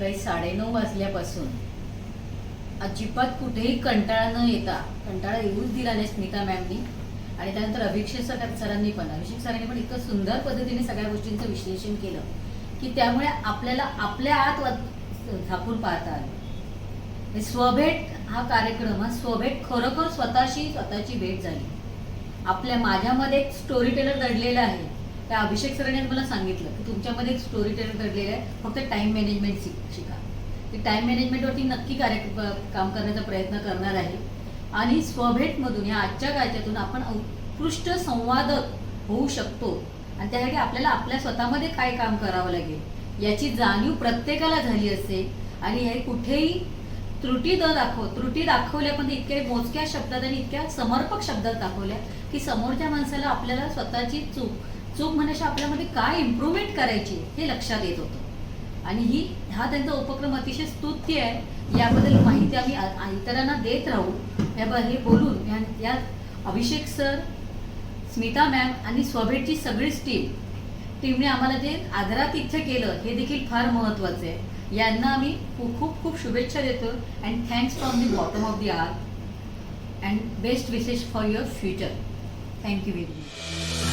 सकाळी 9:30 वाजल्यापासून अजिबात कुठेही कंटाळा न येता, कंटाळा येऊच दिला नाही स्मिता मॅमनी आणि त्यानंतर अभिषेक सरांनी पण इतकं सुंदर पद्धतीने सगळ्या गोष्टींचं विश्लेषण केलं की त्यामुळे आपल्याला आपल्या आत झाकून पाहता आलं. स्वभेट हा कार्यक्रम, हा स्वभेट खरोखर स्वतःची भेट झाली. माझ्यामध्ये एक स्टोरी टेलर दडलेला आहे. त्या अभिषेक सरांनी मला सांगितलं की तुमच्यामध्ये एक स्टोरी टेलर दडलेला आहे, फक्त टाइम मॅनेजमेंट शिका. की टाइम मॅनेजमेंटवरती नक्की काम करण्याचा प्रयत्न करणार आहे आणि स्वभेटमधून या आजच्या काळातून आपण उत्कृष्ट संवादक होऊ शकतो आणि त्यासाठी आपल्याला आपल्या स्वतःमध्ये काय काम करावं लागेल याची जाणीव प्रत्येकाला झाली असेल आणि हे कुठेही त्रुटी दाखवल्या पण इतक्या मोजक्या शब्दात आणि इतक्या समर्पक शब्दात दाखवल्या की समोरच्या माणसाला आपल्याला स्वतःची चूक म्हणण्याच्या आपल्यामध्ये काय इम्प्रूव्हमेंट करायची हे लक्षात येत होतं. आणि हा त्यांचा उपक्रम अतिशय स्तुत्य आहे. याबद्दल माहिती आम्ही इतरांना देत राहू. हे बोलून या अभिषेक सर, स्मिता मॅम आणि स्वभेटची सगळीच टीमने आम्हाला जे आदरातिथ्य केलं हे देखील फार महत्वाचं आहे. यांना आम्ही खूप खूप शुभेच्छा देतो and thanks from the bottom of the heart and best wishes for your future. Thank you very much.